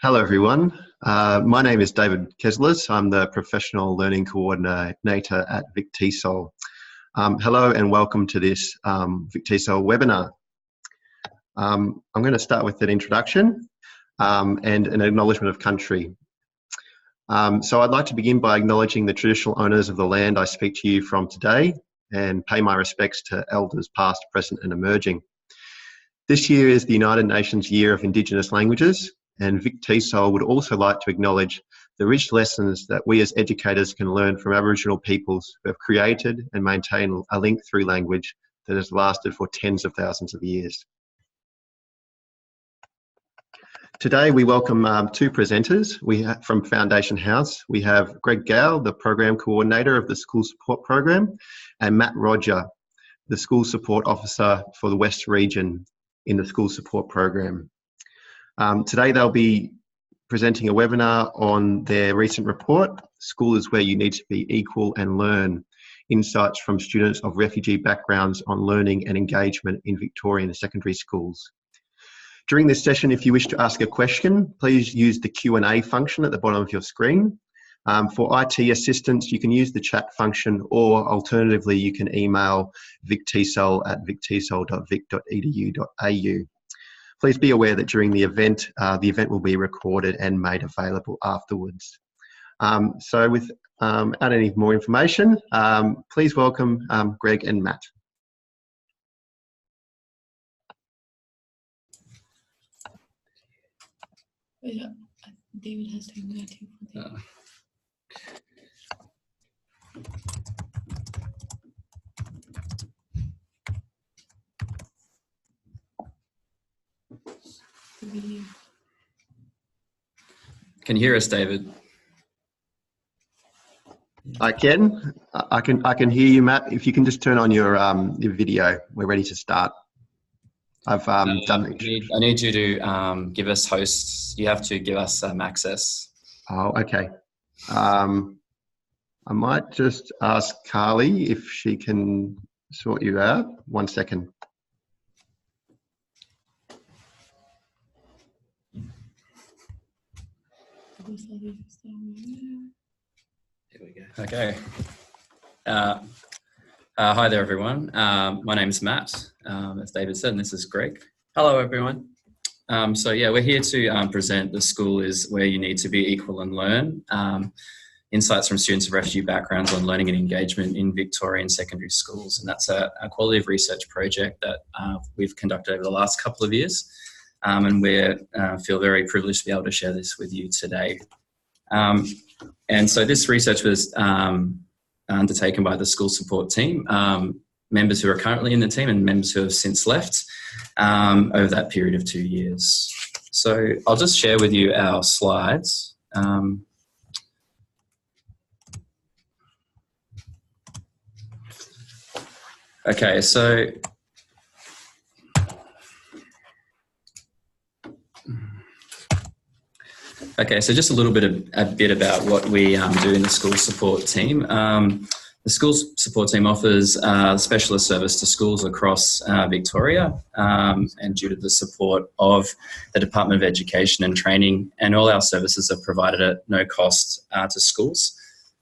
Hello everyone, my name is David Kesslers. I'm the Professional Learning Coordinator at VicTESOL. Hello and welcome to this VicTESOL webinar. I'm going to start with an introduction and an acknowledgement of country. So I'd like to begin by acknowledging the traditional owners of the land I speak to you from today and pay my respects to elders past, present and emerging. This year is the United Nations Year of Indigenous Languages, and VicTESOL would also like to acknowledge the rich lessons that we as educators can learn from Aboriginal peoples who have created and maintained a link through language that has lasted for tens of thousands of years. Today we welcome two presenters. From Foundation House, we have Greg Gow, the Program Coordinator of the School Support Program, and Matt Roger, the School Support Officer for the West Region in the School Support Program. Today they'll be presenting a webinar on their recent report, School is Where You Need to Be Equal and Learn, Insights from Students of Refugee Backgrounds on Learning and Engagement in Victorian Secondary Schools. During this session, if you wish to ask a question, please use the Q&A function at the bottom of your screen. For IT assistance, you can use the chat function, or alternatively, you can email victesol@victesol.vic.edu.au. Please be aware that during the event will be recorded and made available afterwards. So without any more information, please welcome Greg and Matt. Yeah, David has taken that too. Can you hear us, David? I can. I can hear you, Matt. If you can just turn on your video, we're ready to start. I've done it. I need you to give us hosts. You have to give us access. Oh, okay. I might just ask Carly if she can sort you out. 1 second. Here we go. Okay. Hi there, everyone. My name's Matt, as David said, and this is Greg. Hello, everyone. So yeah, we're here to present The School is Where You Need to Be Equal and Learn, insights from students of refugee backgrounds on learning and engagement in Victorian secondary schools. And that's a quality of research project that we've conducted over the last couple of years. And we feel very privileged to be able to share this with you today. And so this research was undertaken by the school support team, members who are currently in the team and members who have since left over that period of 2 years. So I'll just share with you our slides. Okay, so just a little bit about what we do in the school support team. The school support team offers specialist service to schools across Victoria, and due to the support of the Department of Education and Training, and all our services are provided at no cost to schools.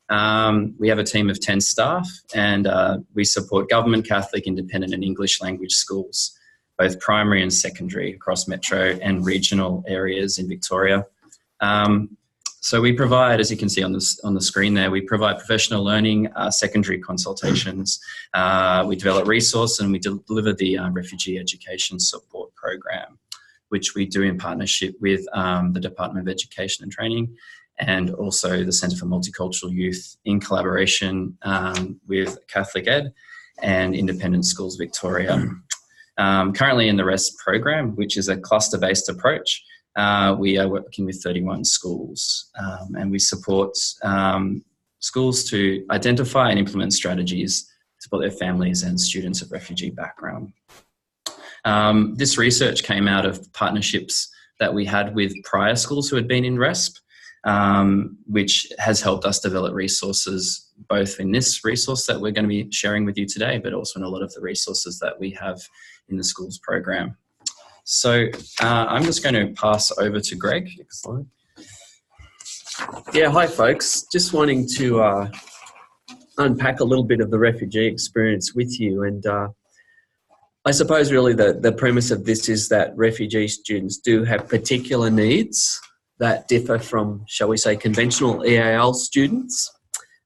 We have a team of 10 staff, and we support government, Catholic, independent and English language schools, both primary and secondary across metro and regional areas in Victoria. So we provide, as you can see on the screen there, we provide professional learning, secondary consultations, we develop resource, and we deliver the Refugee Education Support Program, which we do in partnership with the Department of Education and Training, and also the Centre for Multicultural Youth in collaboration with Catholic Ed and Independent Schools Victoria. Currently in the REST program, which is a cluster-based approach, we are working with 31 schools, and we support schools to identify and implement strategies to support their families and students of refugee background. This research came out of partnerships that we had with prior schools who had been in RESP, which has helped us develop resources both in this resource that we're going to be sharing with you today, but also in a lot of the resources that we have in the schools program. So I'm just going to pass over to Greg. Next slide. Yeah, hi folks. Just wanting to unpack a little bit of the refugee experience with you. And I suppose really the premise of this is that refugee students do have particular needs that differ from, shall we say, conventional EAL students.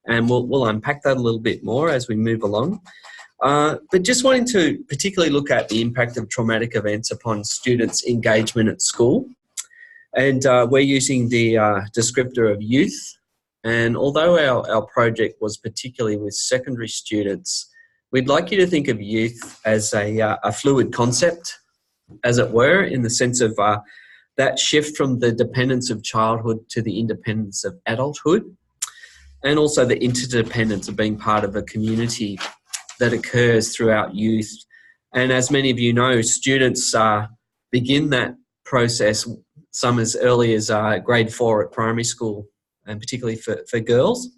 And we'll unpack that a little bit more as we move along. But just wanting to particularly look at the impact of traumatic events upon students' engagement at school. And we're using the descriptor of youth. And although our project was particularly with secondary students, we'd like you to think of youth as a fluid concept, as it were, in the sense of that shift from the dependence of childhood to the independence of adulthood, and also the interdependence of being part of a community that occurs throughout youth. And as many of you know, students begin that process, some as early as grade 4 at primary school, and particularly for girls.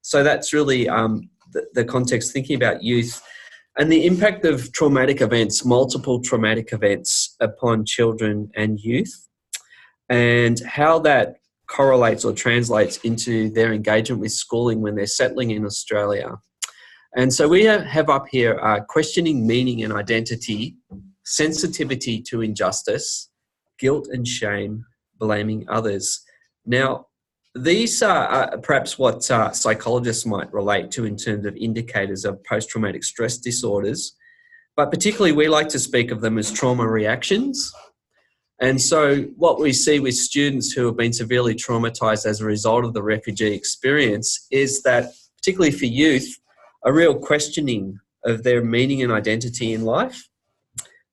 So that's really the context, thinking about youth and the impact of traumatic events, multiple traumatic events upon children and youth, and how that correlates or translates into their engagement with schooling when they're settling in Australia. And so we have up here questioning meaning and identity, sensitivity to injustice, guilt and shame, blaming others. Now, these are perhaps what psychologists might relate to in terms of indicators of post-traumatic stress disorders, but particularly we like to speak of them as trauma reactions. And so what we see with students who have been severely traumatised as a result of the refugee experience is that, particularly for youth, a real questioning of their meaning and identity in life.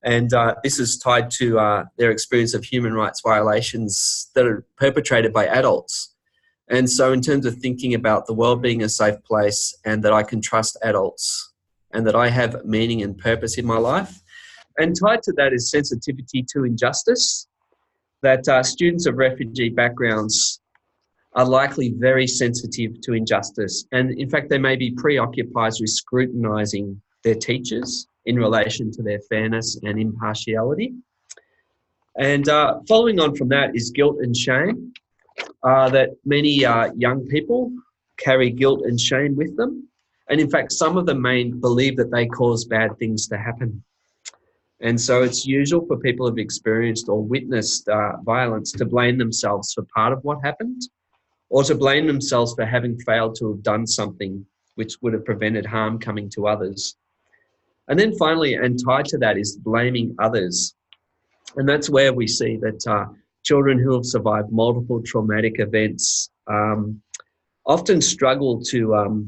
And this is tied to their experience of human rights violations that are perpetrated by adults. And so in terms of thinking about the world being a safe place and that I can trust adults and that I have meaning and purpose in my life. And tied to that is sensitivity to injustice, that students of refugee backgrounds are likely very sensitive to injustice. And in fact, they may be preoccupied with scrutinising their teachers in relation to their fairness and impartiality. And following on from that is guilt and shame, that many young people carry guilt and shame with them. And in fact, some of them may believe that they cause bad things to happen. And so it's usual for people who've experienced or witnessed violence to blame themselves for part of what happened, or to blame themselves for having failed to have done something which would have prevented harm coming to others. And then finally, and tied to that, is blaming others. And that's where we see that children who have survived multiple traumatic events often struggle to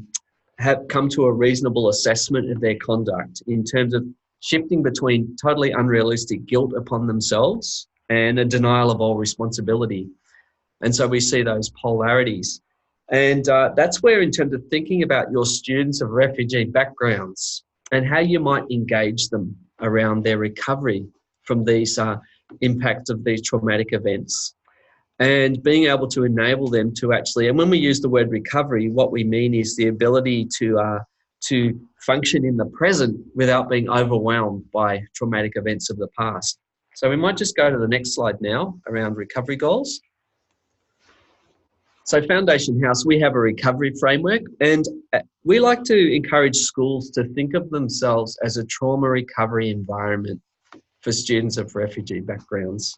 have come to a reasonable assessment of their conduct in terms of shifting between totally unrealistic guilt upon themselves and a denial of all responsibility. And so we see those polarities. And that's where, in terms of thinking about your students of refugee backgrounds and how you might engage them around their recovery from these impacts of these traumatic events, and being able to enable them to actually, and when we use the word recovery, what we mean is the ability to function in the present without being overwhelmed by traumatic events of the past. So we might just go to the next slide now around recovery goals. So Foundation House, we have a recovery framework, and we like to encourage schools to think of themselves as a trauma recovery environment for students of refugee backgrounds.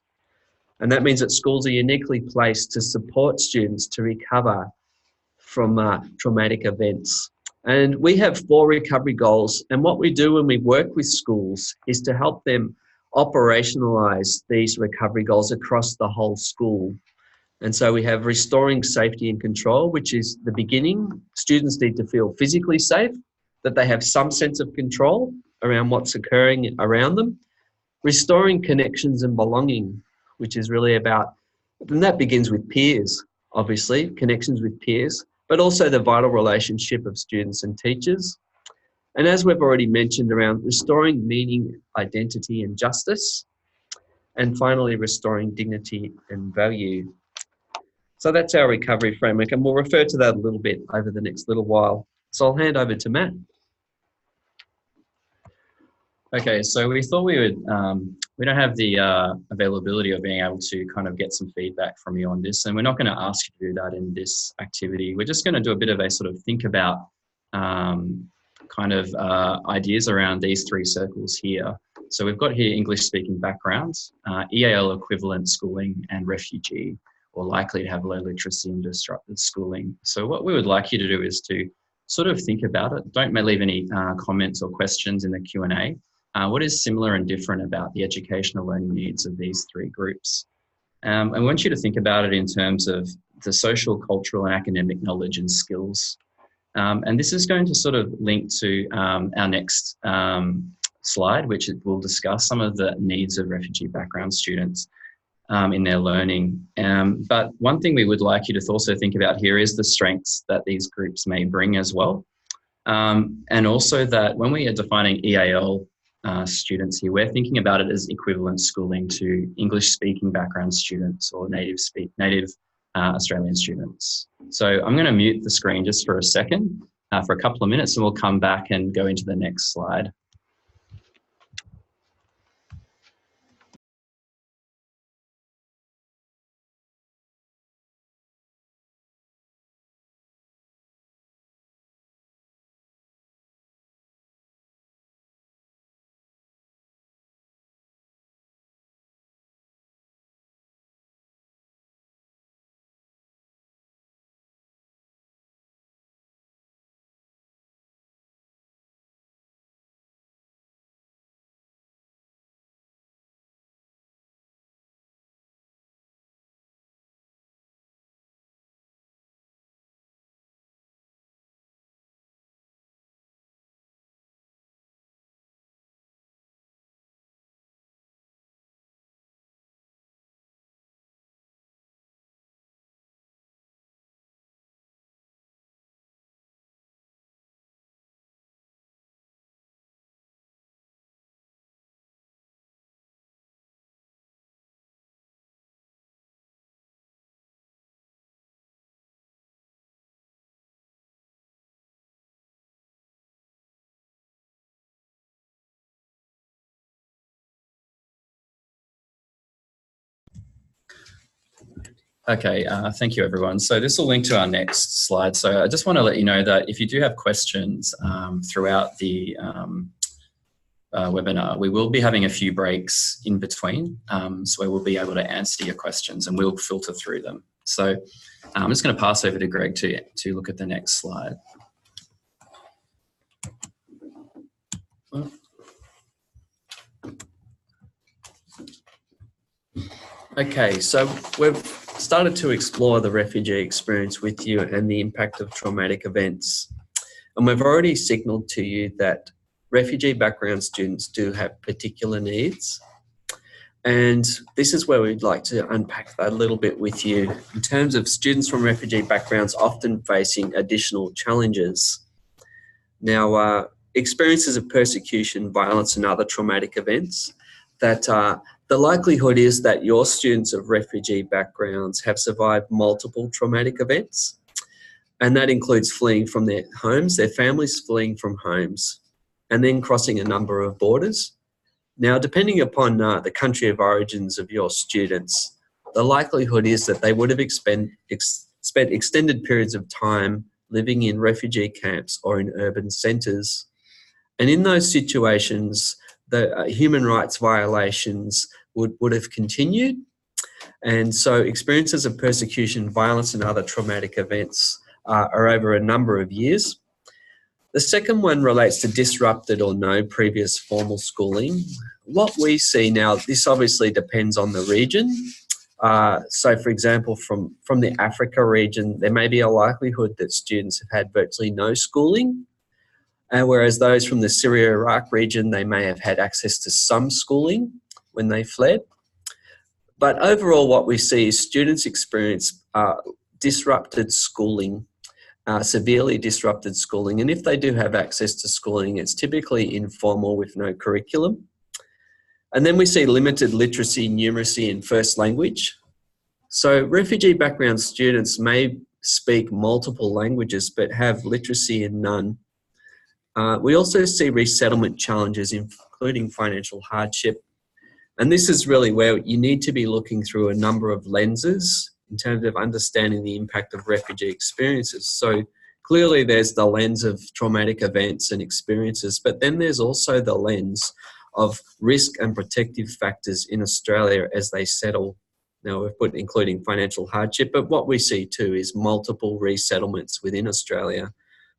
And that means that schools are uniquely placed to support students to recover from traumatic events. And we have 4 recovery goals. And what we do when we work with schools is to help them operationalise these recovery goals across the whole school. And so we have restoring safety and control, which is the beginning. Students need to feel physically safe, that they have some sense of control around what's occurring around them. Restoring connections and belonging, which is really about, and that begins with peers, obviously, connections with peers, but also the vital relationship of students and teachers. And as we've already mentioned, around restoring meaning, identity and justice. And finally, restoring dignity and value. So that's our recovery framework, and we'll refer to that a little bit over the next little while. So I'll hand over to Matt. Okay, so we thought we would, we don't have the availability of being able to kind of get some feedback from you on this, and we're not going to ask you to do that in this activity. We're just going to do a bit of a sort of think about kind of ideas around these three circles here. So we've got here English speaking backgrounds, EAL equivalent schooling, and refugee, or likely to have low literacy and disrupted schooling. So what we would like you to do is to sort of think about it. Don't leave any comments or questions in the Q&A. What is similar and different about the educational learning needs of these three groups? I want you to think about it in terms of the social, cultural, and academic knowledge and skills. And this is going to sort of link to our next slide, which will discuss some of the needs of refugee background students in their learning. But one thing we would like you to also think about here is the strengths that these groups may bring as well. And also that when we are defining EAL students here, we're thinking about it as equivalent schooling to English-speaking background students or native Australian students. So I'm going to mute the screen just for a second, for a couple of minutes, and we'll come back and go into the next slide. Okay, thank you everyone. So this will link to our next slide. So I just want to let you know that if you do have questions throughout the webinar, we will be having a few breaks in between. So we'll be able to answer your questions and we'll filter through them. So I'm just going to pass over to Greg to look at the next slide. Okay, so we've started to explore the refugee experience with you and the impact of traumatic events. And we've already signalled to you that refugee background students do have particular needs. And this is where we'd like to unpack that a little bit with you in terms of students from refugee backgrounds often facing additional challenges. Now, experiences of persecution, violence and other traumatic events that the likelihood is that your students of refugee backgrounds have survived multiple traumatic events, and that includes fleeing from their homes, their families fleeing from homes, and then crossing a number of borders. Now, depending upon the country of origins of your students, the likelihood is that they would have spent extended periods of time living in refugee camps or in urban centres. And in those situations, the human rights violations would have continued. And so experiences of persecution, violence and other traumatic events are over a number of years. The second one relates to disrupted or no previous formal schooling. What we see now, this obviously depends on the region. So for example, from the Africa region, there may be a likelihood that students have had virtually no schooling. Whereas those from the Syria-Iraq region, they may have had access to some schooling when they fled. But overall, what we see is students experience disrupted schooling, severely disrupted schooling. And if they do have access to schooling, it's typically informal with no curriculum. And then we see limited literacy, numeracy, and first language. So refugee background students may speak multiple languages, but have literacy in none. We also see resettlement challenges, including financial hardship. And this is really where you need to be looking through a number of lenses in terms of understanding the impact of refugee experiences. So clearly there's the lens of traumatic events and experiences, but then there's also the lens of risk and protective factors in Australia as they settle. Now we've put including financial hardship, but what we see too is multiple resettlements within Australia.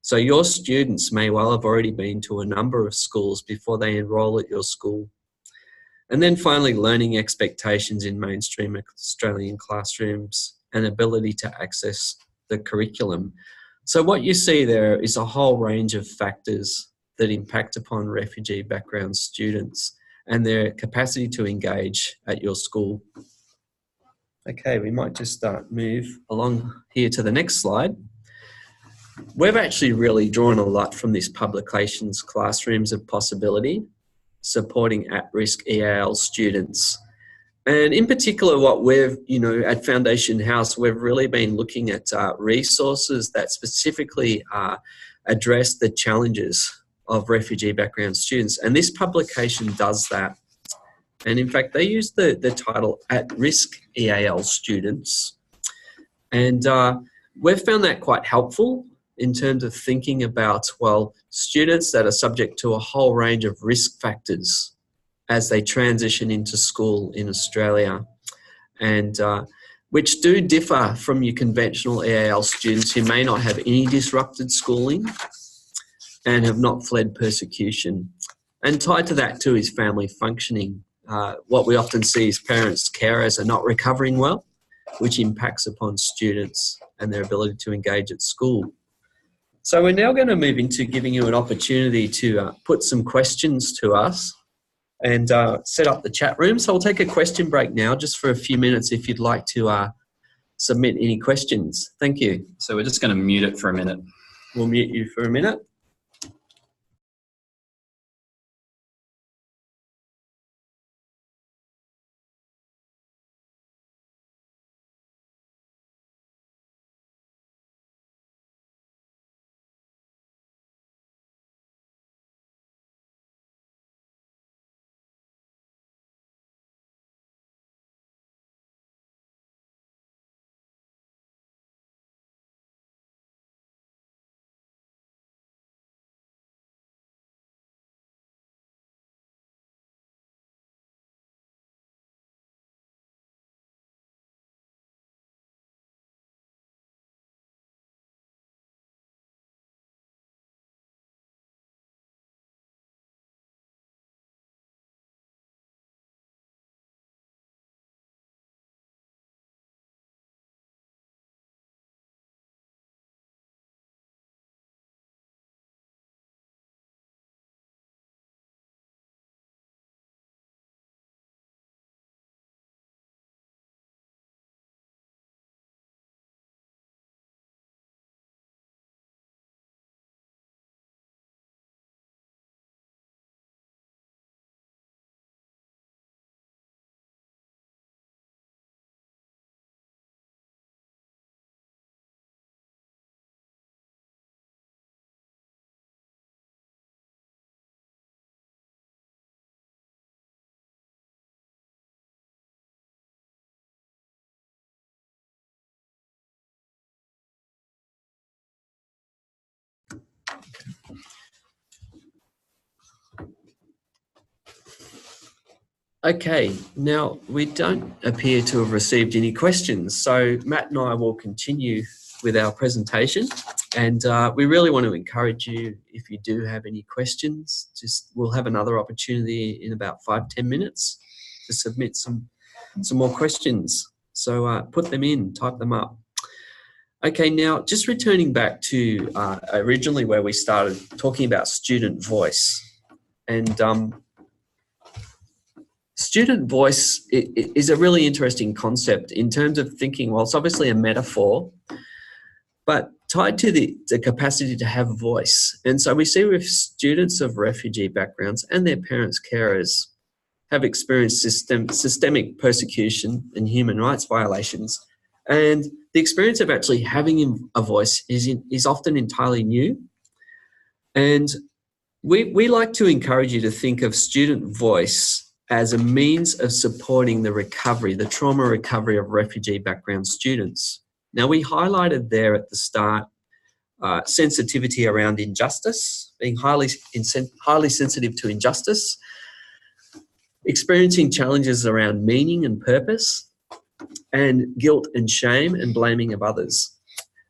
So your students may well have already been to a number of schools before they enrol at your school. And then finally, learning expectations in mainstream Australian classrooms and ability to access the curriculum. So what you see there is a whole range of factors that impact upon refugee background students and their capacity to engage at your school. Okay, we might just move along here to the next slide. We've actually really drawn a lot from this publication's Classrooms of Possibility, supporting at-risk EAL students. And in particular, what we've, at Foundation House, we've really been looking at resources that specifically address the challenges of refugee background students. And this publication does that. And in fact, they use the title At-Risk EAL Students. And we've found that quite helpful in terms of thinking about, well, students that are subject to a whole range of risk factors as they transition into school in Australia, and which do differ from your conventional EAL students who may not have any disrupted schooling and have not fled persecution. And tied to that too is family functioning. What we often see is parents, carers are not recovering well, which impacts upon students and their ability to engage at school. So we're now going to move into giving you an opportunity to put some questions to us and set up the chat room. So we'll take a question break now just for a few minutes if you'd like to submit any questions. Thank you. So we're just going to mute it for a minute. We'll mute you for a minute. Okay, now we don't appear to have received any questions, so Matt and I will continue with our presentation, and we really want to encourage you, if you do have any questions, we'll have another opportunity in about 5-10 minutes to submit some more questions. So put them in, type them up. Okay, now just returning back to originally where we started talking about student voice, and student voice is a really interesting concept in terms of thinking, well, it's obviously a metaphor, but tied to the capacity to have voice. And so we see with students of refugee backgrounds and their parents, carers, have experienced systemic persecution and human rights violations. And the experience of actually having a voice is often entirely new. And We like to encourage you to think of student voice as a means of supporting the recovery, the trauma recovery of refugee background students. Now, we highlighted there at the start sensitivity around injustice, being highly sensitive to injustice, experiencing challenges around meaning and purpose, and guilt and shame and blaming of others.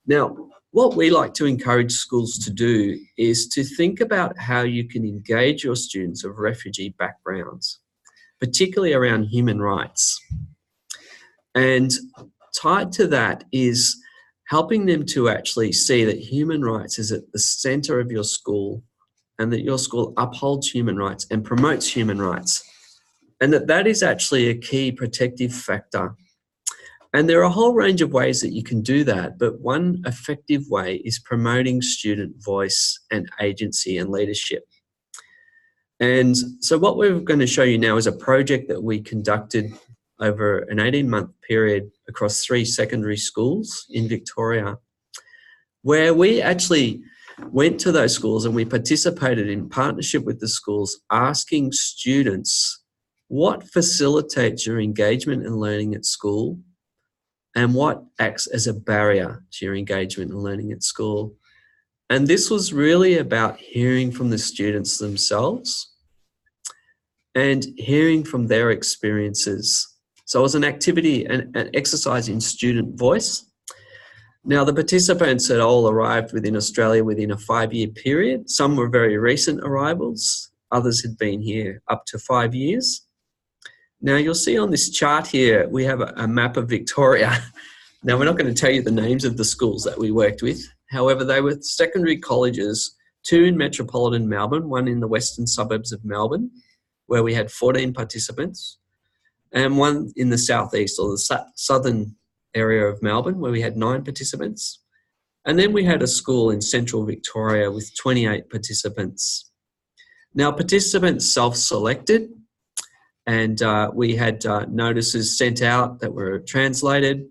Now, what we like to encourage schools to do is to think about how you can engage your students of refugee backgrounds, particularly around human rights. And tied to that is helping them to actually see that human rights is at the centre of your school, and that your school upholds human rights and promotes human rights, and that is actually a key protective factor. And there are a whole range of ways that you can do that, but one effective way is promoting student voice and agency and leadership. And so what we're going to show you now is a project that we conducted over an 18-month period across 3 secondary schools in Victoria, where we actually went to those schools and we participated in partnership with the schools, asking students what facilitates your engagement and learning at school and what acts as a barrier to your engagement and learning at school. And this was really about hearing from the students themselves and hearing from their experiences. So it was an activity, an exercise in student voice. Now, the participants had all arrived within Australia within a 5-year period. Some were very recent arrivals. Others had been here up to 5 years. Now, you'll see on this chart here, we have a map of Victoria. Now, we're not going to tell you the names of the schools that we worked with. However, they were secondary colleges, 2 in metropolitan Melbourne, 1 in the western suburbs of Melbourne, where we had 14 participants, and 1 in the southeast or the southern area of Melbourne, where we had 9 participants. And then we had a school in central Victoria with 28 participants. Now, participants self-selected, and we had notices sent out that were translated.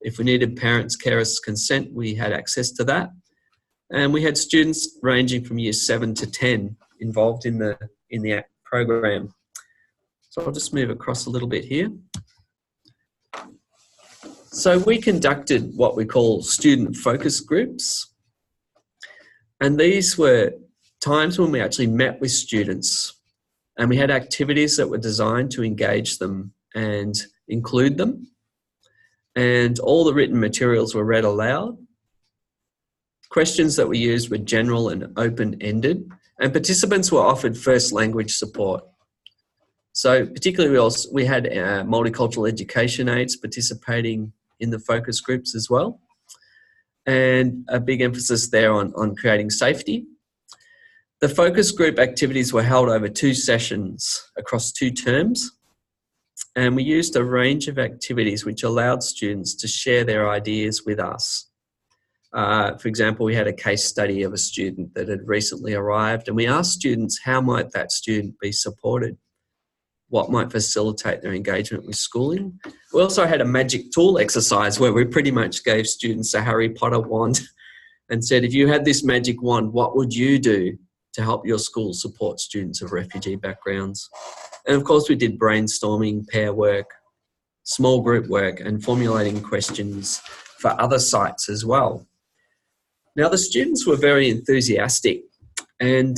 If we needed parents' carers' consent, we had access to that. And we had students ranging from years 7 to 10 involved in the program. So I'll just move across a little bit here. So we conducted what we call student focus groups. And these were times when we actually met with students, and we had activities that were designed to engage them and include them. And all the written materials were read aloud. Questions that we used were general and open-ended, and participants were offered first language support. So particularly we had multicultural education aides participating in the focus groups as well, and a big emphasis there on creating safety. The focus group activities were held over 2 sessions across 2 terms, and we used a range of activities which allowed students to share their ideas with us. For example, we had a case study of a student that had recently arrived, and we asked students how might that student be supported, what might facilitate their engagement with schooling. We also had a magic tool exercise where we pretty much gave students a Harry Potter wand and said, if you had this magic wand, what would you do to help your school support students of refugee backgrounds? And of course, we did brainstorming, pair work, small group work, and formulating questions for other sites as well. Now, the students were very enthusiastic, and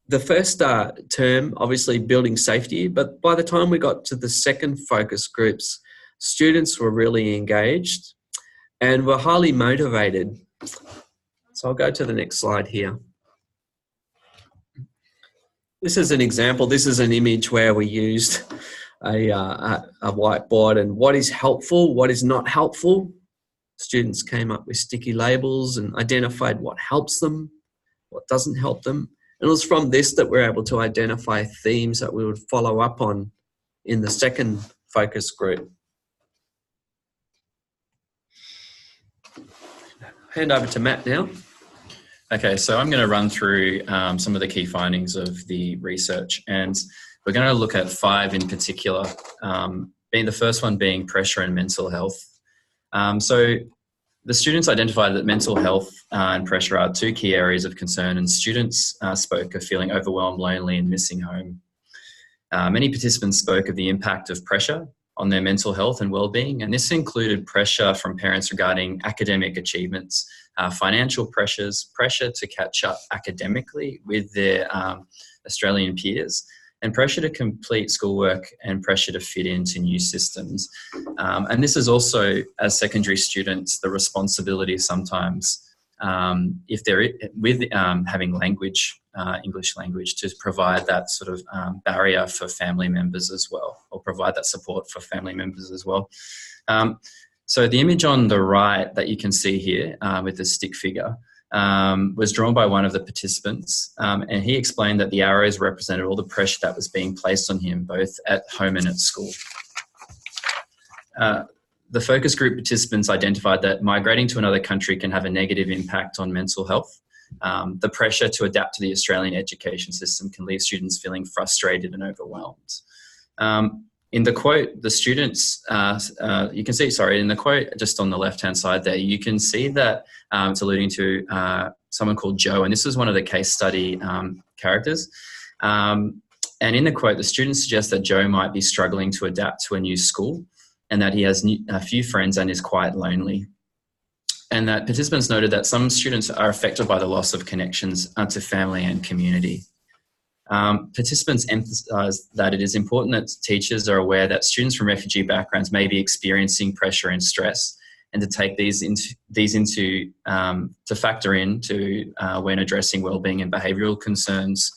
the first term, obviously building safety, but by the time we got to the second focus groups, students were really engaged and were highly motivated. So I'll go to the next slide here. This is an example. This is an image where we used a whiteboard, and what is helpful, what is not helpful. Students came up with sticky labels and identified what helps them, what doesn't help them. And it was from this that we're able to identify themes that we would follow up on in the second focus group. Hand over to Matt now. Okay, so I'm going to run through some of the key findings of the research, and we're going to look at 5 in particular, being the first one being pressure and mental health. So The students identified that mental health and pressure are two key areas of concern, and students spoke of feeling overwhelmed, lonely and missing home. Many participants spoke of the impact of pressure on their mental health and well-being, and this included pressure from parents regarding academic achievements, financial pressures, pressure to catch up academically with their Australian peers, and pressure to complete schoolwork and pressure to fit into new systems. And this is also, as secondary students, the responsibility sometimes, if they're with having language, English language, to provide that sort of barrier for family members as well, or provide that support for family members as well. So the image on the right that you can see here with the stick figure was drawn by one of the participants, and he explained that the arrows represented all the pressure that was being placed on him, both at home and at school. The focus group participants identified that migrating to another country can have a negative impact on mental health. The pressure to adapt to the Australian education system can leave students feeling frustrated and overwhelmed. In the quote, the students, you can see, in the quote just on the left-hand side there, you can see that it's alluding to someone called Joe, and this is one of the case study characters. And in the quote, the students suggest that Joe might be struggling to adapt to a new school, and that he has a few friends and is quite lonely. And that participants noted that some students are affected by the loss of connections to family and community. Participants emphasised that it is important that teachers are aware that students from refugee backgrounds may be experiencing pressure and stress, and to take these into to factor into when addressing wellbeing and behavioural concerns.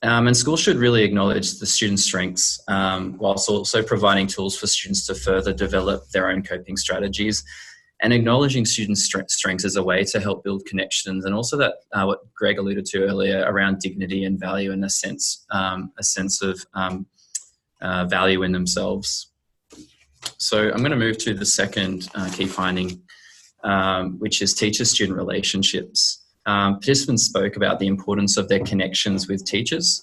And schools should really acknowledge the students' strengths, whilst also providing tools for students to further develop their own coping strategies. And acknowledging students' strengths as a way to help build connections, and also that what Greg alluded to earlier around dignity and value, and a sense of value in themselves. So I'm going to move to the second key finding, which is teacher-student relationships. Participants spoke about the importance of their connections with teachers.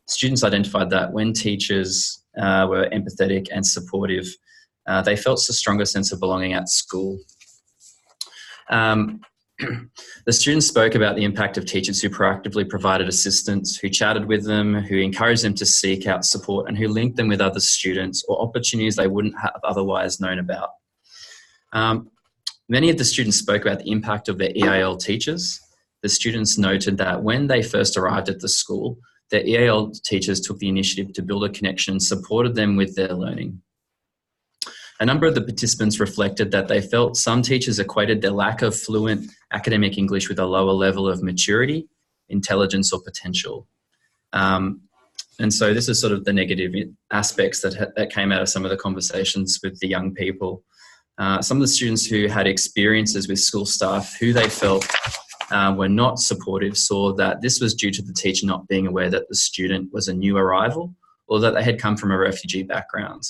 Students identified that when teachers were empathetic and supportive, they felt a stronger sense of belonging at school. The students spoke about the impact of teachers who proactively provided assistance, who chatted with them, who encouraged them to seek out support, and who linked them with other students or opportunities they wouldn't have otherwise known about. Many of the students spoke about the impact of their EAL teachers. The students noted that when they first arrived at the school, their EAL teachers took the initiative to build a connection and supported them with their learning. A number of the participants reflected that they felt some teachers equated their lack of fluent academic English with a lower level of maturity, intelligence, or potential. And so this is sort of the negative aspects that came out of some of the conversations with the young people. Some of the students who had experiences with school staff who they felt were not supportive saw that this was due to the teacher not being aware that the student was a new arrival, or that they had come from a refugee background.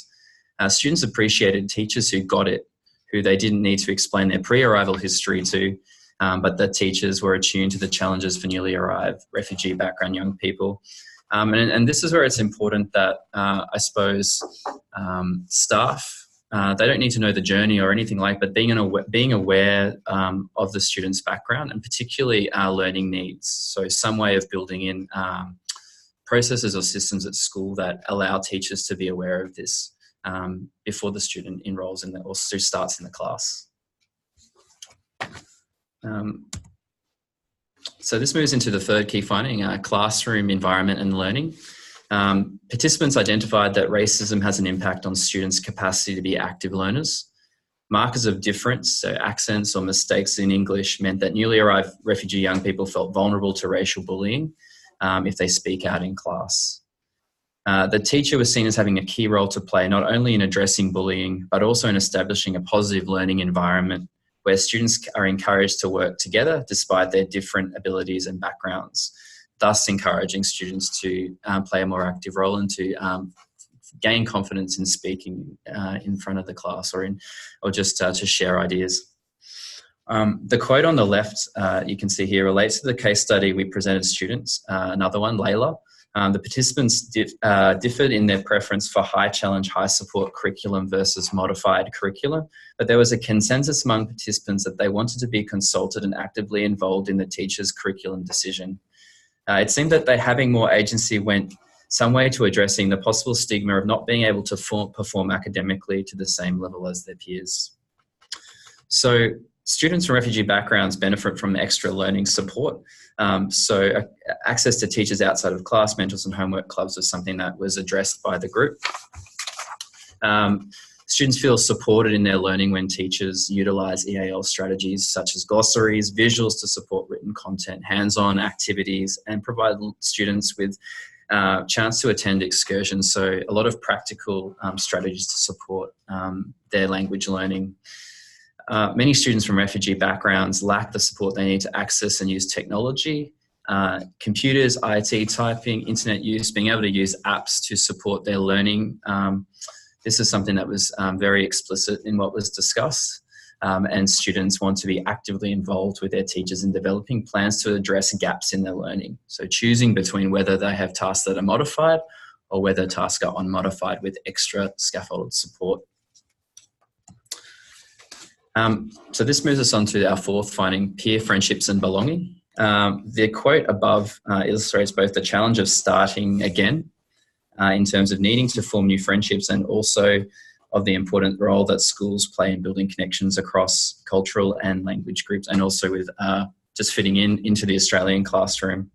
Students appreciated teachers who got it, who they didn't need to explain their pre-arrival history to, but that teachers were attuned to the challenges for newly arrived refugee background young people. And this is where it's important that I suppose staff, they don't need to know the journey or anything like, but being aware of the student's background, and particularly learning needs. So some way of building in processes or systems at school that allow teachers to be aware of this before the student enrolls in or starts in the class. So this moves into the third key finding, classroom environment and learning. Participants identified that racism has an impact on students' capacity to be active learners. Markers of difference, so accents or mistakes in English, meant that newly arrived refugee young people felt vulnerable to racial bullying if they speak out in class. The teacher was seen as having a key role to play, not only in addressing bullying, but also in establishing a positive learning environment where students are encouraged to work together despite their different abilities and backgrounds, thus encouraging students to play a more active role and to gain confidence in speaking in front of the class, or just to share ideas. The quote on the left, you can see here, relates to the case study we presented students, another one, Layla, The participants differed in their preference for high challenge, high support curriculum versus modified curriculum, but there was a consensus among participants that they wanted to be consulted and actively involved in the teacher's curriculum decision. It seemed that having more agency went some way to addressing the possible stigma of not being able to perform academically to the same level as their peers. So students from refugee backgrounds benefit from extra learning support. Access to teachers outside of class, mentors and homework clubs was something that was addressed by the group. Students feel supported in their learning when teachers utilise EAL strategies such as glossaries, visuals to support written content, hands-on activities, and provide students with chance to attend excursions. So a lot of practical strategies to support their language learning. Many students from refugee backgrounds lack the support they need to access and use technology, computers, IT, typing, internet use, being able to use apps to support their learning. This is something that was very explicit in what was discussed, and students want to be actively involved with their teachers in developing plans to address gaps in their learning. So choosing between whether they have tasks that are modified or whether tasks are unmodified with extra scaffolded support. So this moves us on to our fourth finding, peer friendships and belonging. The quote above illustrates both the challenge of starting again in terms of needing to form new friendships, and also of the important role that schools play in building connections across cultural and language groups, and also with just fitting into the Australian classroom.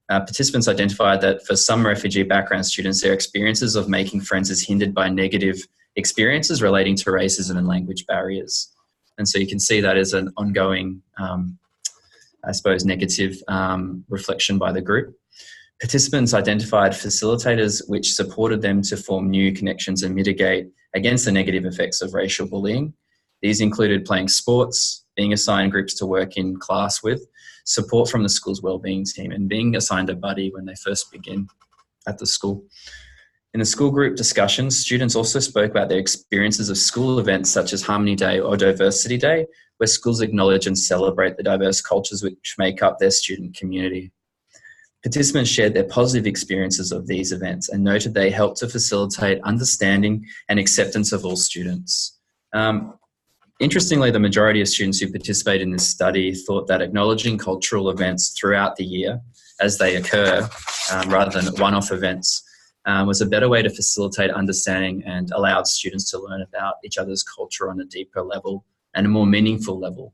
Participants identified that for some refugee background students, their experiences of making friends is hindered by negative experiences relating to racism and language barriers. And so you can see that as an ongoing, I suppose, negative reflection by the group. Participants identified facilitators which supported them to form new connections and mitigate against the negative effects of racial bullying. These included playing sports, being assigned groups to work in class with, support from the school's wellbeing team, and being assigned a buddy when they first begin at the school. In the school group discussions, students also spoke about their experiences of school events such as Harmony Day or Diversity Day, where schools acknowledge and celebrate the diverse cultures which make up their student community. Participants shared their positive experiences of these events and noted they helped to facilitate understanding and acceptance of all students. Interestingly, the majority of students who participated in this study thought that acknowledging cultural events throughout the year as they occur, rather than one-off events, was a better way to facilitate understanding and allowed students to learn about each other's culture on a deeper level and a more meaningful level.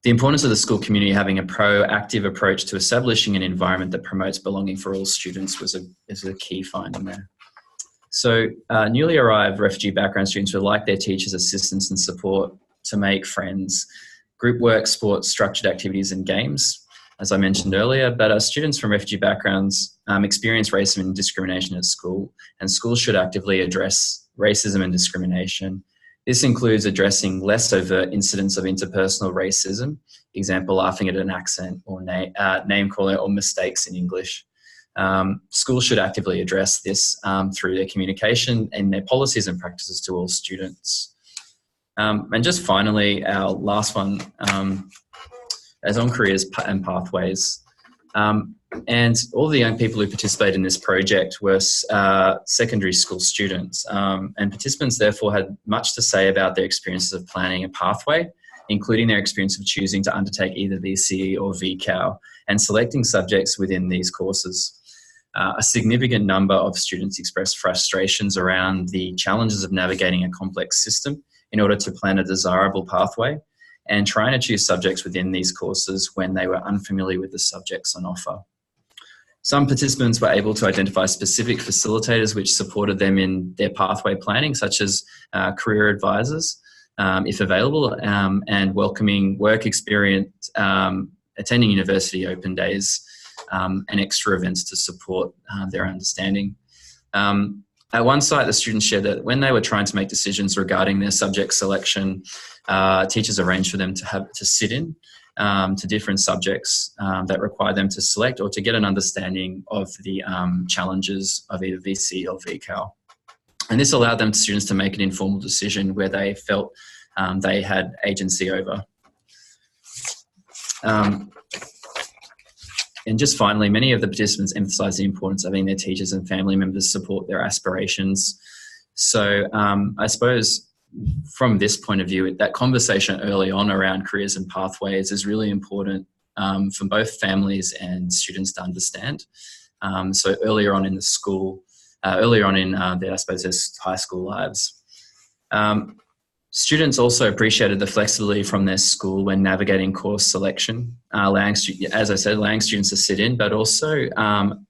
The importance of the school community having a proactive approach to establishing an environment that promotes belonging for all students is a key finding there. So newly arrived refugee background students would like their teachers' assistance and support to make friends, group work, sports, structured activities and games, as I mentioned earlier, but students from refugee backgrounds experience racism and discrimination at school, and schools should actively address racism and discrimination. This includes addressing less overt incidents of interpersonal racism, example, laughing at an accent or name calling or mistakes in English. Schools should actively address this through their communication and their policies and practices to all students. And just finally, our last one is on careers and pathways. And all the young people who participated in this project were secondary school students, and participants therefore had much to say about their experiences of planning a pathway, including their experience of choosing to undertake either VCE or VCAL and selecting subjects within these courses. A significant number of students expressed frustrations around the challenges of navigating a complex system in order to plan a desirable pathway, and trying to choose subjects within these courses when they were unfamiliar with the subjects on offer. Some participants were able to identify specific facilitators which supported them in their pathway planning, such as career advisors, if available, and welcoming work experience, attending university open days, and extra events to support their understanding. At one site, the students shared that when they were trying to make decisions regarding their subject selection, teachers arranged for them to sit in to different subjects that require them to select or to get an understanding of the challenges of either VC or VCAL. And this allowed them, students, to make an informal decision where they felt they had agency over. And just finally, many of the participants emphasise the importance of having their teachers and family members support their aspirations. So I suppose from this point of view, that conversation early on around careers and pathways is really important for both families and students to understand. So earlier on in the school, earlier on in their, I suppose, their high school lives. Students also appreciated the flexibility from their school when navigating course selection, as I said, allowing students to sit in, but also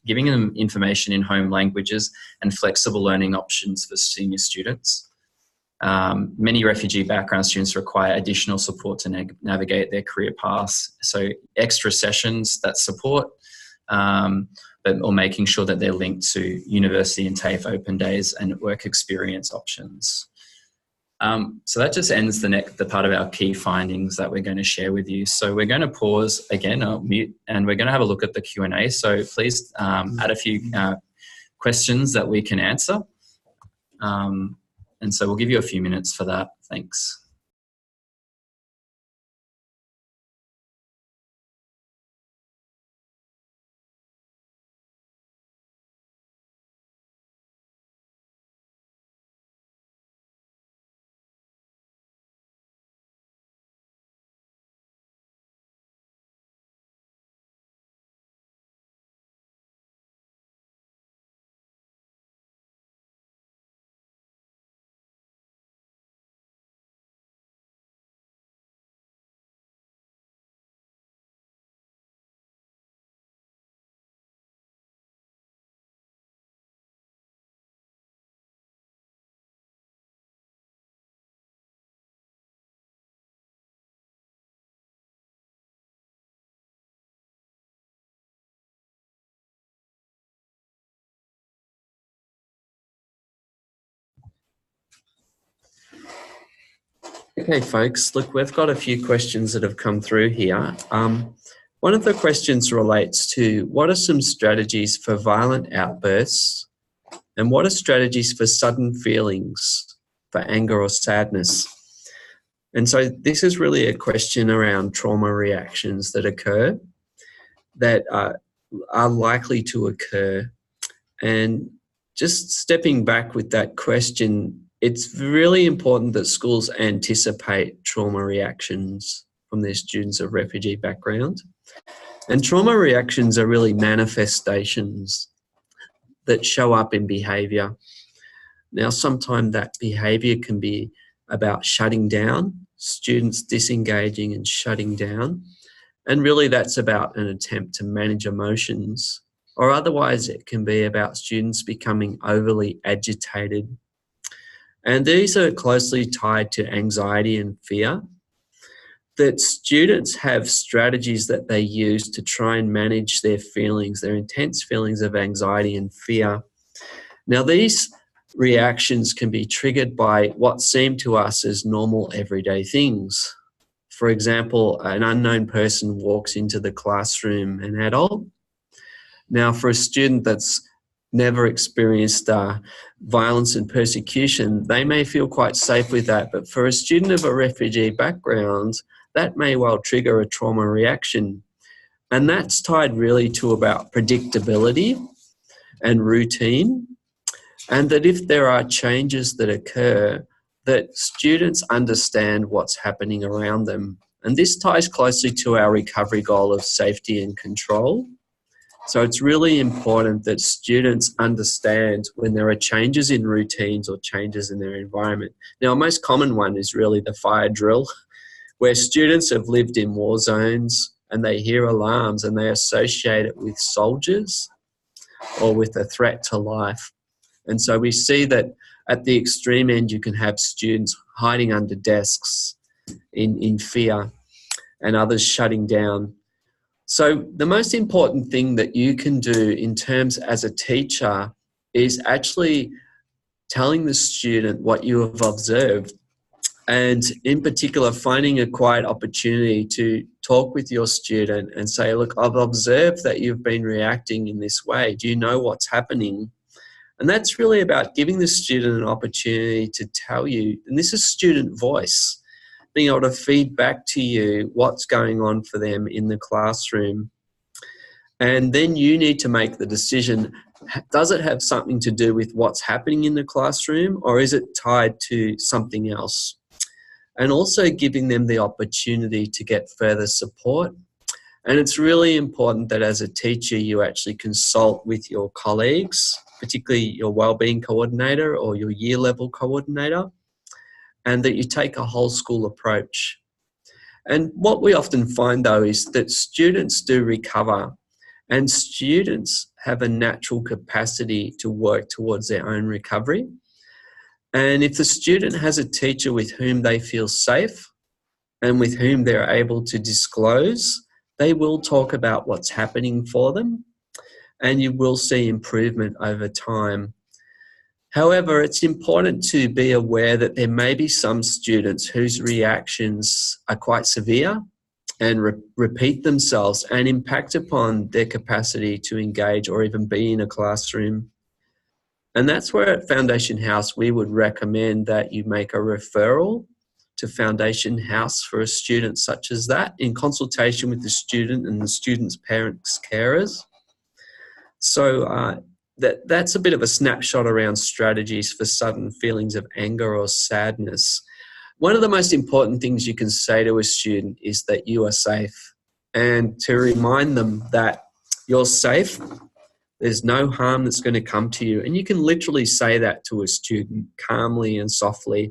giving them information in home languages and flexible learning options for senior students. Many refugee background students require additional support to navigate their career paths, so extra sessions that support, or making sure that they're linked to university and TAFE open days and work experience options. So that just ends the part of our key findings that we're going to share with you. So we're going to pause again, I'll mute, and we're going to have a look at the Q&A. So please add a few questions that we can answer. And so we'll give you a few minutes for that. Thanks. Okay, folks, look, we've got a few questions that have come through here. One of the questions relates to what are some strategies for violent outbursts and what are strategies for sudden feelings, for anger or sadness? And so this is really a question around trauma reactions that occur, that are likely to occur. And just stepping back with that question, it's really important that schools anticipate trauma reactions from their students of refugee background. And trauma reactions are really manifestations that show up in behaviour. Now, sometimes that behaviour can be about shutting down, students disengaging and shutting down. And really that's about an attempt to manage emotions, or otherwise it can be about students becoming overly agitated. And these are closely tied to anxiety and fear, that students have strategies that they use to try and manage their feelings, their intense feelings of anxiety and fear. Now, these reactions can be triggered by what seem to us as normal everyday things. For example, an unknown person walks into the classroom, an adult. Now, for a student that's never experienced violence and persecution, they may feel quite safe with that. But for a student of a refugee background, that may well trigger a trauma reaction. And that's tied really to about predictability and routine. And that if there are changes that occur, that students understand what's happening around them. And this ties closely to our recovery goal of safety and control. So it's really important that students understand when there are changes in routines or changes in their environment. Now, a most common one is really the fire drill, where students have lived in war zones and they hear alarms and they associate it with soldiers or with a threat to life. And so we see that at the extreme end, you can have students hiding under desks in fear and others shutting down. So the most important thing that you can do in terms as a teacher is actually telling the student what you have observed, and in particular finding a quiet opportunity to talk with your student and say, look, I've observed that you've been reacting in this way. Do you know what's happening? And that's really about giving the student an opportunity to tell you, and this is student voice, being able to feed back to you what's going on for them in the classroom. And then you need to make the decision, does it have something to do with what's happening in the classroom, or is it tied to something else? And also giving them the opportunity to get further support. And it's really important that as a teacher, you actually consult with your colleagues, particularly your wellbeing coordinator or your year level coordinator, and that you take a whole school approach. And what we often find though is that students do recover, and students have a natural capacity to work towards their own recovery. And if the student has a teacher with whom they feel safe and with whom they're able to disclose, they will talk about what's happening for them, and you will see improvement over time. However, it's important to be aware that there may be some students whose reactions are quite severe and repeat themselves and impact upon their capacity to engage or even be in a classroom. And that's where at Foundation House we would recommend that you make a referral to Foundation House for a student such as that, in consultation with the student and the student's parents, carers. So that's a bit of a snapshot around strategies for sudden feelings of anger or sadness. One of the most important things you can say to a student is that you are safe, and to remind them that you're safe, there's no harm that's going to come to you. And you can literally say that to a student calmly and softly.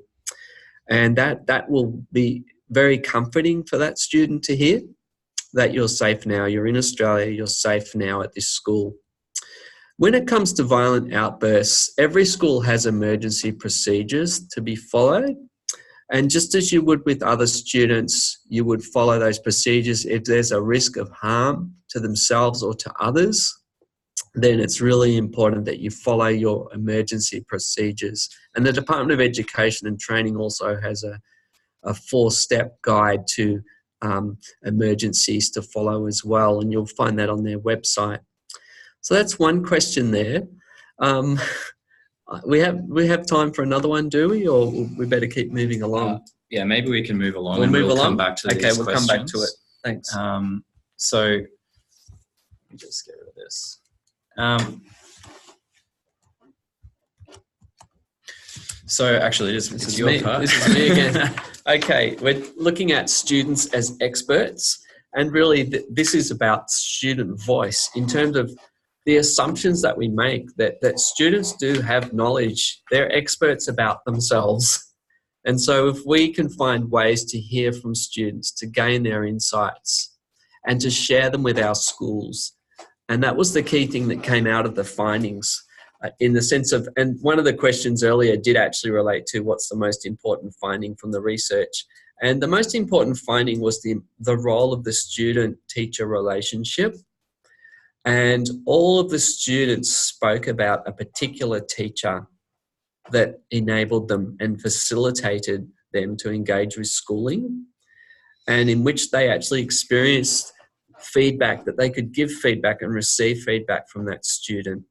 And that will be very comforting for that student to hear, that you're safe now, you're in Australia, you're safe now at this school. When it comes to violent outbursts, every school has emergency procedures to be followed. And just as you would with other students, you would follow those procedures. If there's a risk of harm to themselves or to others, then it's really important that you follow your emergency procedures. And the Department of Education and Training also has a 4-step guide to emergencies to follow as well, and you'll find that on their website. So that's one question there. We have time for another one, do we? Or we better keep moving along? Yeah, maybe we can move along. We'll come back to these questions. Okay, we'll come back to it. Thanks. So let me just get rid of this. So actually, this is your part. This is me again. Okay, we're looking at students as experts, and really this is about student voice in terms of the assumptions that we make that students do have knowledge. They're experts about themselves. And so if we can find ways to hear from students, to gain their insights and to share them with our schools. And that was the key thing that came out of the findings in the sense of, and one of the questions earlier did actually relate to what's the most important finding from the research. And the most important finding was the role of the student-teacher relationship. And all of the students spoke about a particular teacher that enabled them and facilitated them to engage with schooling, and in which they actually experienced feedback, that they could give feedback and receive feedback from that student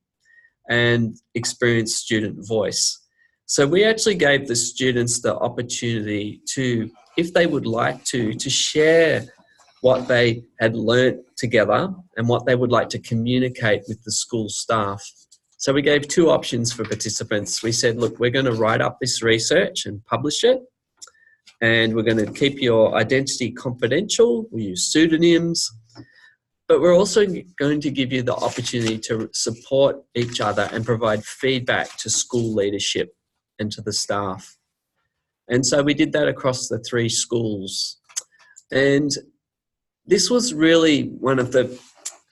and experience student voice. So we actually gave the students the opportunity to, if they would like to share what they had learnt together and what they would like to communicate with the school staff. So we gave 2 options for participants. We said, look, we're going to write up this research and publish it, and we're going to keep your identity confidential. We use pseudonyms, but we're also going to give you the opportunity to support each other and provide feedback to school leadership and to the staff. And so we did that across the 3 schools. And this was really one of the,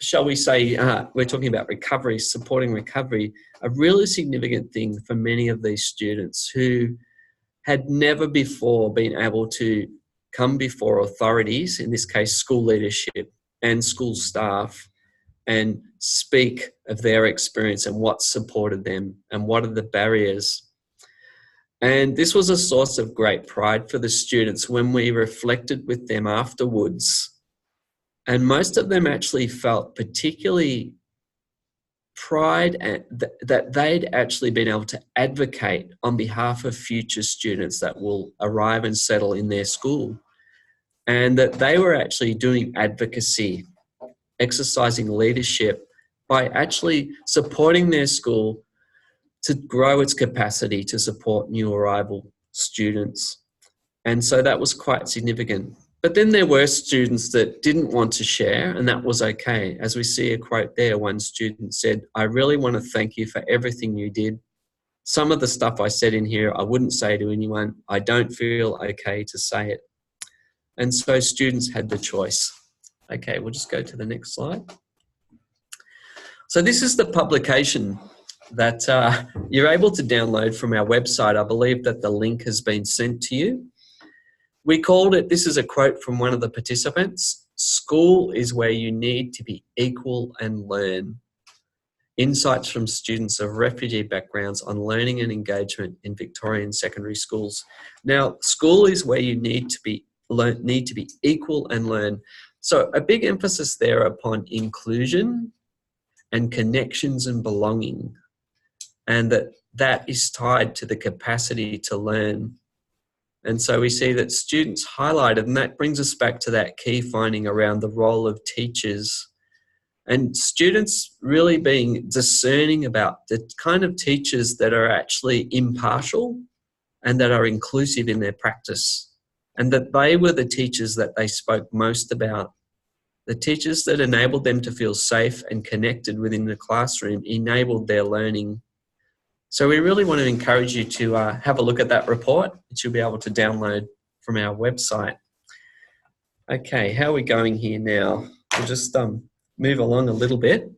shall we say, we're talking about recovery, supporting recovery, a really significant thing for many of these students who had never before been able to come before authorities, in this case school leadership and school staff, and speak of their experience and what supported them and what are the barriers. And this was a source of great pride for the students when we reflected with them afterwards. And most of them actually felt particularly pride that they'd actually been able to advocate on behalf of future students that will arrive and settle in their school, and that they were actually doing advocacy exercising leadership by actually supporting their school to grow its capacity to support new arrival students. And so that was quite significant. But then there were students that didn't want to share, and that was okay. As we see a quote there, one student said, "I really want to thank you for everything you did. Some of the stuff I said in here, I wouldn't say to anyone. I don't feel okay to say it." And so students had the choice. Okay, we'll just go to the next slide. So this is the publication that you're able to download from our website. I believe that the link has been sent to you. We called it, this is a quote from one of the participants, "School is where you need to be equal and learn. Insights from students of refugee backgrounds on learning and engagement in Victorian secondary schools." Now, school is where you need to be equal and learn. So a big emphasis there upon inclusion and connections and belonging, and that is tied to the capacity to learn. And so we see that students highlighted, and that brings us back to that key finding around the role of teachers, and students really being discerning about the kind of teachers that are actually impartial and that are inclusive in their practice, and that they were the teachers that they spoke most about. The teachers that enabled them to feel safe and connected within the classroom enabled their learning. So we really want to encourage you to have a look at that report, which you'll be able to download from our website. Okay, how are we going here now? We'll just move along a little bit.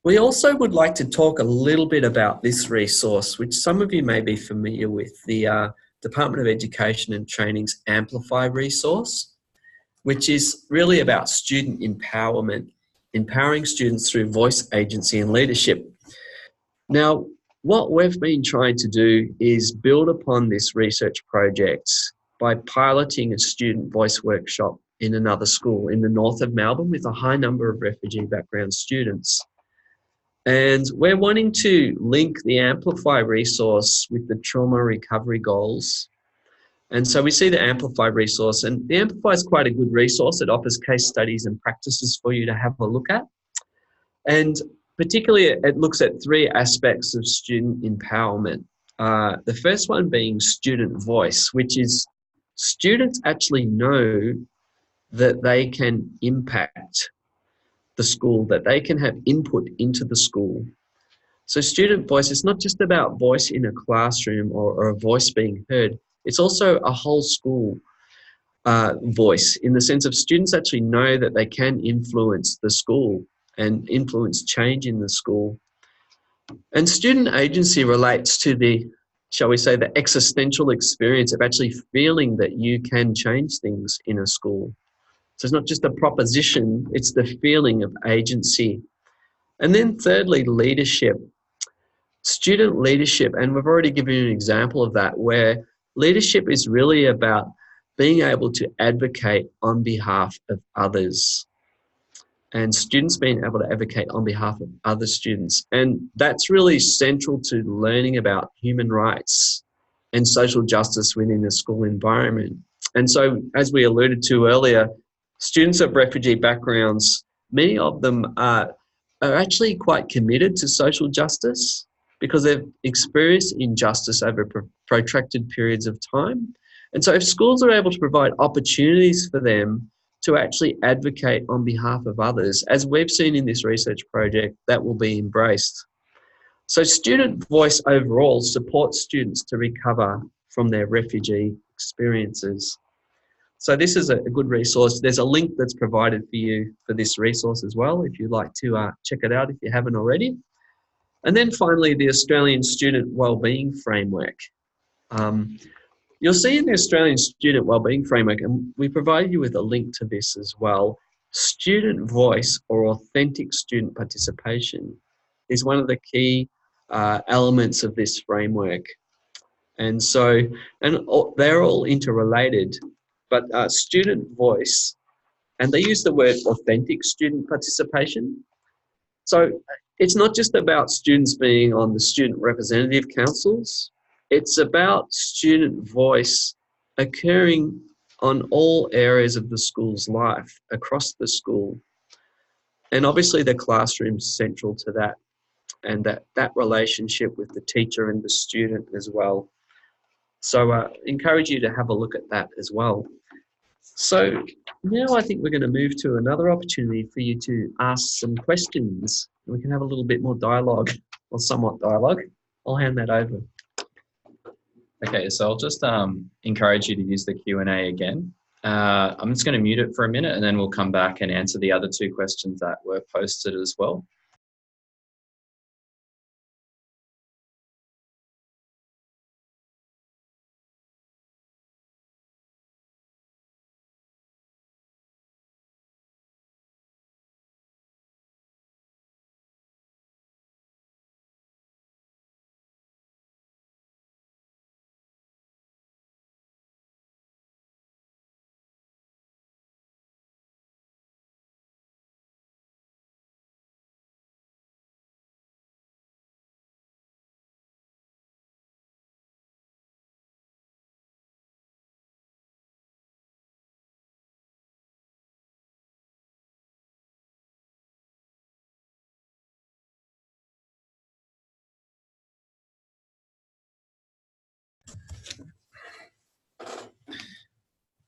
We also would like to talk a little bit about this resource, which some of you may be familiar with, the Department of Education and Training's Amplify resource, which is really about student empowerment, empowering students through voice, agency and leadership. Now, what we've been trying to do is build upon this research project by piloting a student voice workshop in another school in the north of Melbourne with a high number of refugee background students. And we're wanting to link the Amplify resource with the trauma recovery goals. And so we see the Amplify resource, and the Amplify is quite a good resource. It offers case studies and practices for you to have a look at. And particularly, it looks at three aspects of student empowerment. The first one being student voice, which is students actually know that they can impact the school, that they can have input into the school. So student voice is not just about voice in a classroom or a voice being heard. It's also a whole school voice, in the sense of students actually know that they can influence the school and influence change in the school. And student agency relates to the, shall we say, the existential experience of actually feeling that you can change things in a school. So it's not just a proposition, it's the feeling of agency. And then thirdly, leadership. Student leadership, and we've already given you an example of that, where leadership is really about being able to advocate on behalf of others, and students being able to advocate on behalf of other students. And that's really central to learning about human rights and social justice within the school environment. And so, as we alluded to earlier, students of refugee backgrounds, many of them are actually quite committed to social justice because they've experienced injustice over protracted periods of time. And so if schools are able to provide opportunities for them to actually advocate on behalf of others, as we've seen in this research project, that will be embraced. So student voice overall supports students to recover from their refugee experiences. So this is a good resource. There's a link that's provided for you for this resource as well, if you'd like to check it out if you haven't already. And then finally, the Australian Student Wellbeing Framework. You'll see in the Australian Student Wellbeing Framework, and we provide you with a link to this as well, student voice or authentic student participation is one of the key elements of this framework. And so, they're all interrelated, but student voice, and they use the word authentic student participation. So it's not just about students being on the student representative councils. It's about student voice occurring on all areas of the school's life, across the school. And obviously the classroom's central to that, and that relationship with the teacher and the student as well. So encourage you to have a look at that as well. So now I think we're going to move to another opportunity for you to ask some questions. We can have a little bit more dialogue, or somewhat dialogue. I'll hand that over. Okay, so I'll just encourage you to use the Q&A again. I'm just going to mute it for a minute, and then we'll come back and answer the other two questions that were posted as well.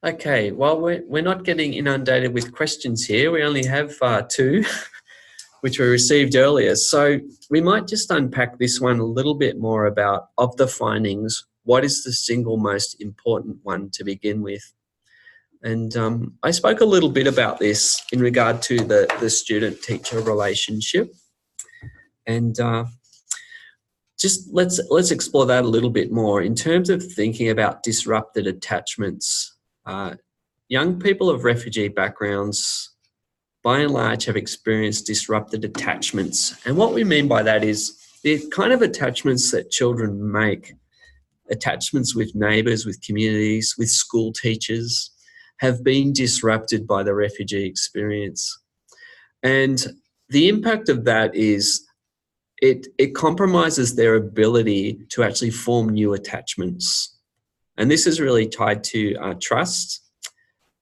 Okay, well, we're not getting inundated with questions here. We only have two, which we received earlier. So we might just unpack this one a little bit more about, of the findings, what is the single most important one to begin with? And I spoke a little bit about this in regard to the student-teacher relationship. And just let's explore that a little bit more in terms of thinking about disrupted attachments. Young people of refugee backgrounds, by and large, have experienced disrupted attachments. And what we mean by that is the kind of attachments that children make, attachments with neighbours, with communities, with school teachers, have been disrupted by the refugee experience. And the impact of that is it compromises their ability to actually form new attachments. And this is really tied to trust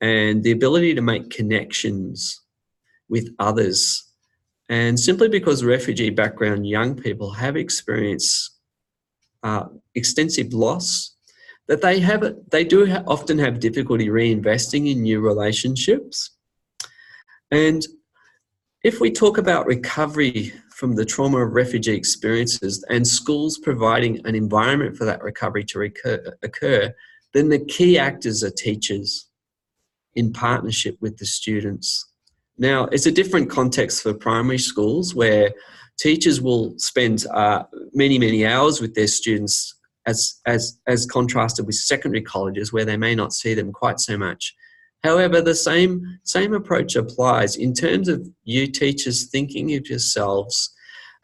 and the ability to make connections with others. And simply because refugee background young people have experienced extensive loss, that they do often have difficulty reinvesting in new relationships. And if we talk about recovery from the trauma of refugee experiences and schools providing an environment for that recovery to occur, then the key actors are teachers in partnership with the students. Now, it's a different context for primary schools where teachers will spend many, many hours with their students as contrasted with secondary colleges where they may not see them quite so much. However, the same approach applies in terms of you teachers thinking of yourselves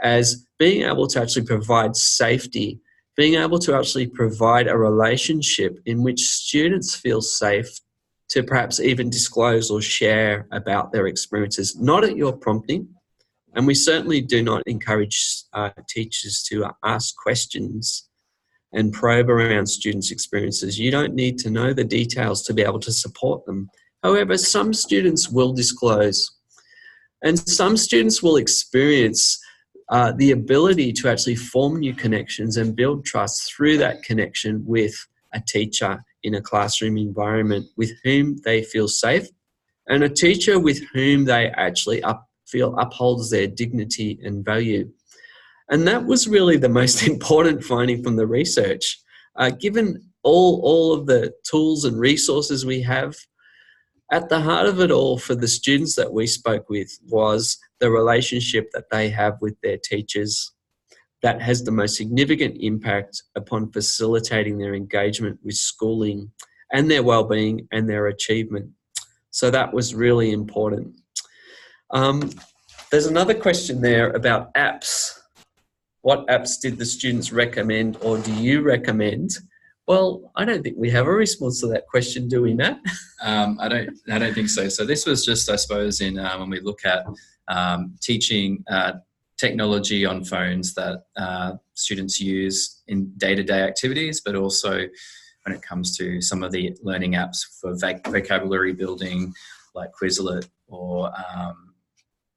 as being able to actually provide safety, being able to actually provide a relationship in which students feel safe to perhaps even disclose or share about their experiences, not at your prompting. And we certainly do not encourage teachers to ask questions and probe around students' experiences. You don't need to know the details to be able to support them. However, some students will disclose, and some students will experience the ability to actually form new connections and build trust through that connection with a teacher in a classroom environment with whom they feel safe, and a teacher with whom they actually feel upholds their dignity and value. And that was really the most important finding from the research. Given all of the tools and resources we have, at the heart of it all for the students that we spoke with was the relationship that they have with their teachers that has the most significant impact upon facilitating their engagement with schooling and their well-being and their achievement. So that was really important. There's another question there about apps. What apps did the students recommend, or do you recommend? Well, I don't think we have a response to that question, do we, Matt? I don't think so. So this was just, I suppose, in when we look at teaching technology on phones that students use in day-to-day activities, but also when it comes to some of the learning apps for vocabulary building, like Quizlet, or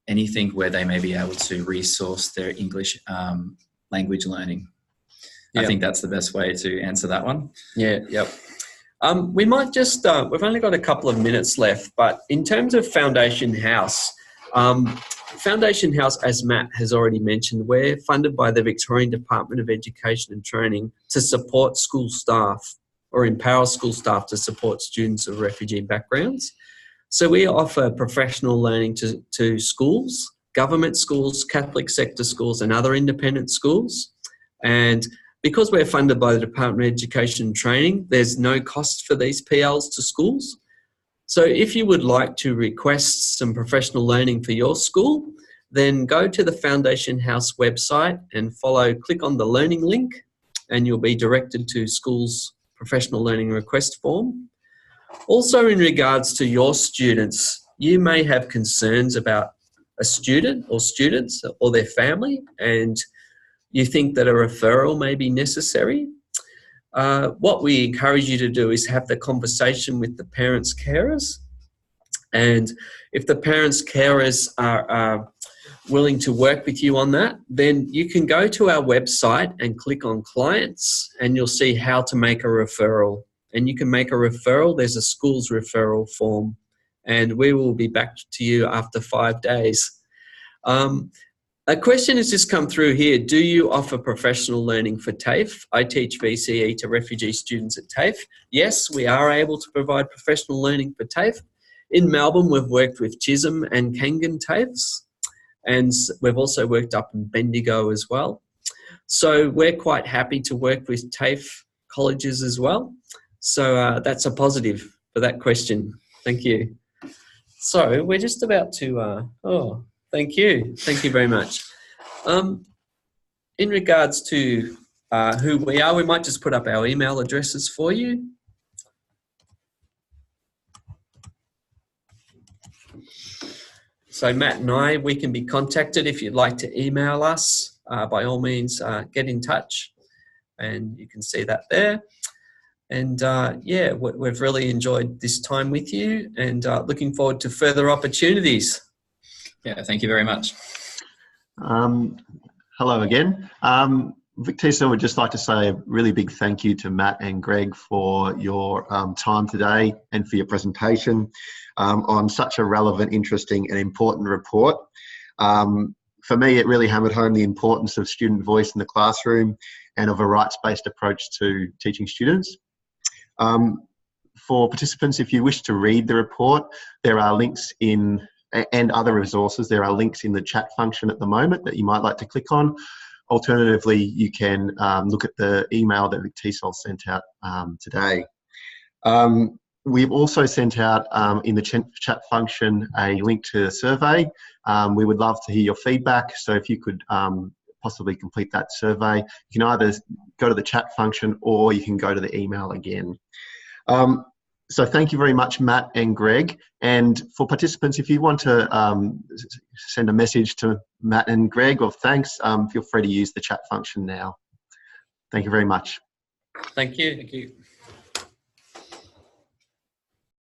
anything where they may be able to resource their English language learning. Yep. I think that's the best way to answer that one. Yeah, yep. We might just, we've only got a couple of minutes left, but in terms of Foundation House, Foundation House, as Matt has already mentioned, we're funded by the Victorian Department of Education and Training to support school staff or empower school staff to support students of refugee backgrounds. So we offer professional learning to schools, government schools, Catholic sector schools and other independent schools. And because we're funded by the Department of Education and Training, there's no cost for these PLs to schools. So if you would like to request some professional learning for your school, then go to the Foundation House website and click on the learning link, and you'll be directed to school's professional learning request form. Also, in regards to your students, you may have concerns about a student or students or their family, and you think that a referral may be necessary. What we encourage you to do is have the conversation with the parents' carers. And if the parents' carers are willing to work with you on that, then you can go to our website and click on clients, and you'll see how to make a referral. And you can make a referral. There's a school's referral form, and we will be back to you after 5 days. A question has just come through here. Do you offer professional learning for TAFE? I teach VCE to refugee students at TAFE. Yes, we are able to provide professional learning for TAFE. In Melbourne, we've worked with Chisholm and Kangan TAFEs, and we've also worked up in Bendigo as well. So we're quite happy to work with TAFE colleges as well. So that's a positive for that question. Thank you. So we're just about to, thank you. Thank you very much. In regards to who we are, we might just put up our email addresses for you. So Matt and I, we can be contacted if you'd like to email us. By all means, get in touch, and you can see that there. And yeah, we've really enjoyed this time with you, and looking forward to further opportunities. Yeah, thank you very much. Hello again. Vic TESOL would just like to say a really big thank you to Matt and Greg for your time today and for your presentation on such a relevant, interesting and important report. For me, it really hammered home the importance of student voice in the classroom and of a rights-based approach to teaching students. For participants, if you wish to read the report, there are links in, and other resources, there are links in the chat function at the moment that you might like to click on. Alternatively, you can look at the email that Vic TESOL sent out today. We've also sent out in the chat function a link to a survey. We would love to hear your feedback, so if you could possibly complete that survey, you can either go to the chat function or you can go to the email again. So thank you very much, Matt and Greg. And for participants, if you want to send a message to Matt and Greg of thanks, feel free to use the chat function now. Thank you very much. Thank you. Thank you.